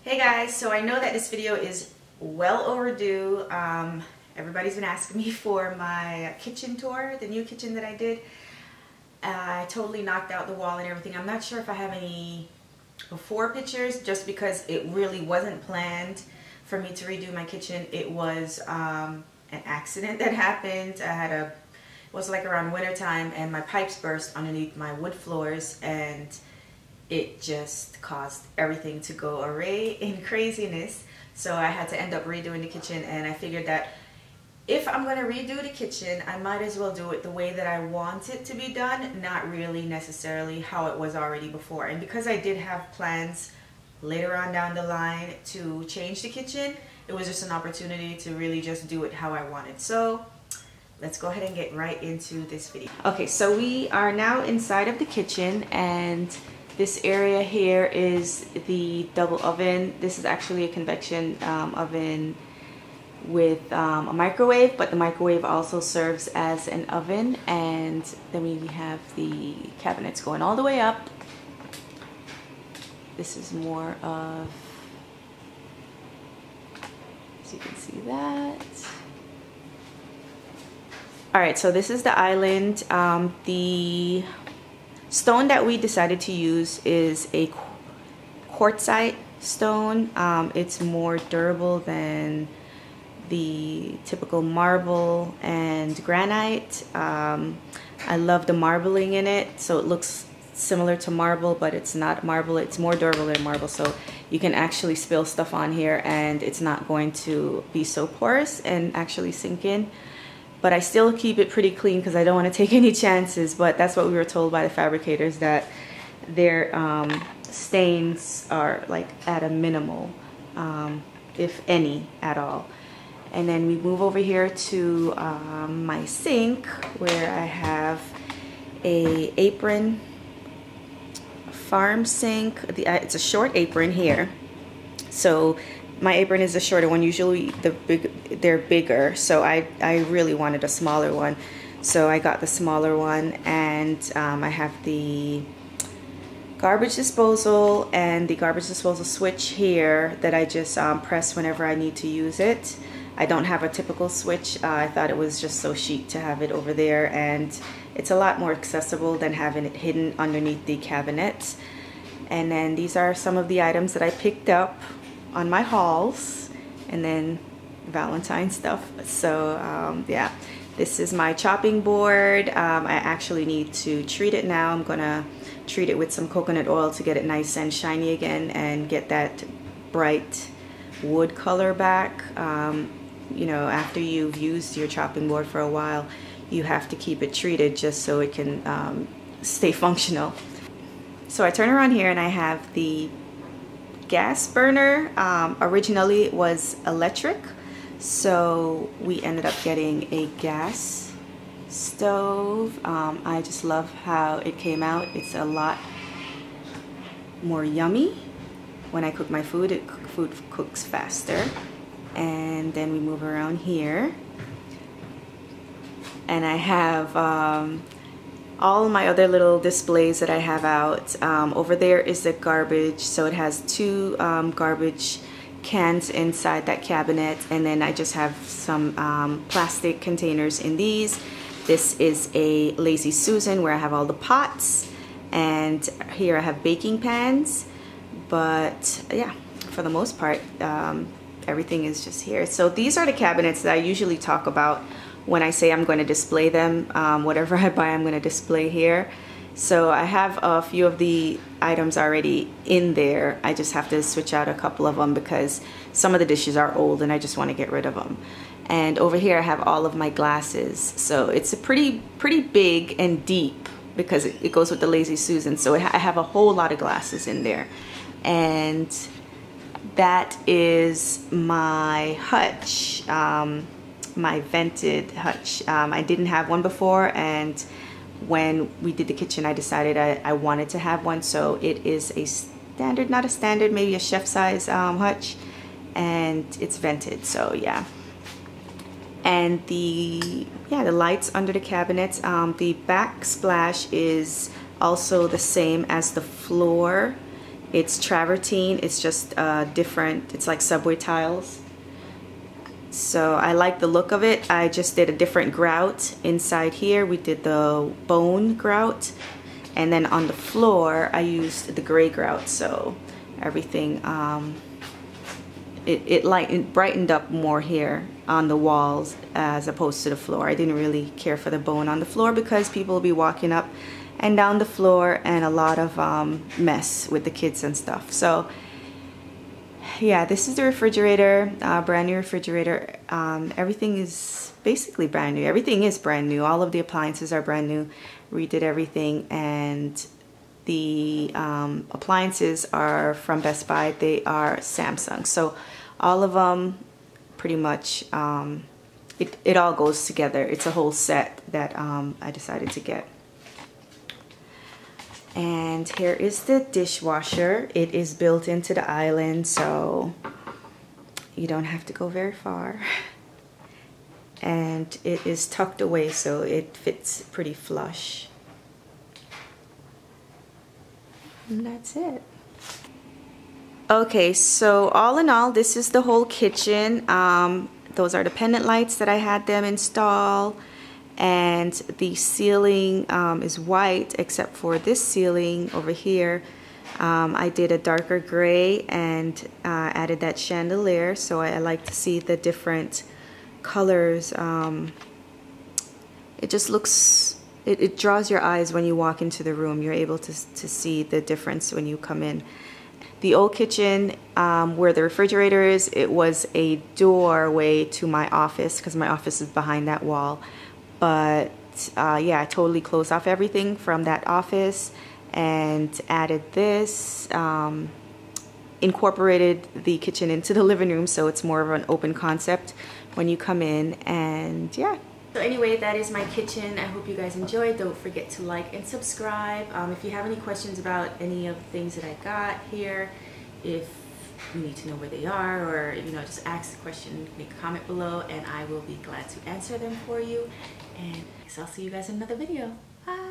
Hey guys, so I know that this video is well overdue. Everybody's been asking me for my kitchen tour, the new kitchen that I did. I totally knocked out the wall and everything. I'm not sure if I have any before pictures, just because it really wasn't planned for me to redo my kitchen. It was an accident that happened. It was like around winter time, and my pipes burst underneath my wood floors, and it just caused everything to go array in craziness. So I had to end up redoing the kitchen, and I figured that if I'm going to redo the kitchen, I might as well do it the way that I want it to be done, not really necessarily how it was already before. And because I did have plans later on down the line to change the kitchen, it was just an opportunity to really just do it how I wanted. So let's go ahead and get right into this video. Okay, so we are now inside of the kitchen, and this area here is the double oven. This is actually a convection oven with a microwave, but the microwave also serves as an oven. And then we have the cabinets going all the way up. This is more of, as you can see that. All right, so this is the island. The stone that we decided to use is a quartzite stone. It's more durable than the typical marble and granite. I love the marbling in it, so it looks similar to marble, but it's not marble. It's more durable than marble, so you can actually spill stuff on here and it's not going to be so porous and actually sink in. But I still keep it pretty clean because I don't want to take any chances. But that's what we were told by the fabricators, that their stains are like at a minimal, if any at all. And then we move over here to my sink, where I have a apron, farm sink. It's a short apron here. So my apron is the shorter one. Usually they're bigger, so I really wanted a smaller one, so I got the smaller one. And I have the garbage disposal and the garbage disposal switch here that I just press whenever I need to use it. I don't have a typical switch. I thought it was just so chic to have it over there, and it's a lot more accessible than having it hidden underneath the cabinet. And then these are some of the items that I picked up on my hauls, and then Valentine stuff. So yeah, this is my chopping board. I actually need to treat it now. I'm gonna treat it with some coconut oil to get it nice and shiny again and get that bright wood color back. You know, after you've used your chopping board for a while, you have to keep it treated just so it can stay functional. So I turn around here and I have the gas burner. Originally it was electric, so we ended up getting a gas stove. I just love how it came out. It's a lot more yummy. When I cook my food, food cooks faster. And then we move around here, and I have all my other little displays that I have out. Over there is the garbage, so it has two garbage cans inside that cabinet, and then I just have some plastic containers in these. This is a Lazy Susan where I have all the pots, and here I have baking pans. But yeah, for the most part, everything is just here. So these are the cabinets that I usually talk about when I say I'm going to display them. Whatever I buy, I'm going to display here. So I have a few of the items already in there. I just have to switch out a couple of them because some of the dishes are old and I just want to get rid of them. And over here I have all of my glasses. So it's a pretty big and deep because it goes with the Lazy Susan. So I have a whole lot of glasses in there. And that is my Hutch, my vented Hutch. I didn't have one before, and when we did the kitchen I decided I wanted to have one. So it is a standard, not a standard, maybe a chef size Hutch, and it's vented. So yeah. And the lights under the cabinets, the backsplash is also the same as the floor It's travertine. It's just different. It's like subway tiles. So I like the look of it. I just did a different grout inside here. We did the bone grout, and then on the floor I used the gray grout. So everything it brightened up more here on the walls as opposed to the floor. I didn't really care for the bone on the floor because people will be walking up and down the floor, and a lot of mess with the kids and stuff. So yeah, this is the refrigerator, brand new refrigerator. Everything is basically brand new. Everything is brand new. All of the appliances are brand new. Redid everything, and the appliances are from Best Buy. They are Samsung. So all of them pretty much, it all goes together. It's a whole set that I decided to get. And here is the dishwasher. It is built into the island, so you don't have to go very far. And it is tucked away, so it fits pretty flush. And that's it. Okay, so all in all, this is the whole kitchen. Those are the pendant lights that I had them install. And the ceiling is white except for this ceiling over here. I did a darker gray and added that chandelier, so I like to see the different colors. It just looks, it draws your eyes when you walk into the room. You're able to see the difference when you come in. The old kitchen, where the refrigerator is, it was a doorway to my office because my office is behind that wall. But yeah, I totally closed off everything from that office and added this, incorporated the kitchen into the living room, so it's more of an open concept when you come in. And yeah. So anyway, that is my kitchen. I hope you guys enjoyed. Don't forget to like and subscribe. If you have any questions about any of the things that I got here, if you need to know where they are, or just ask the question, make a comment below, and I will be glad to answer them for you. And I guess I'll see you guys in another video. Bye.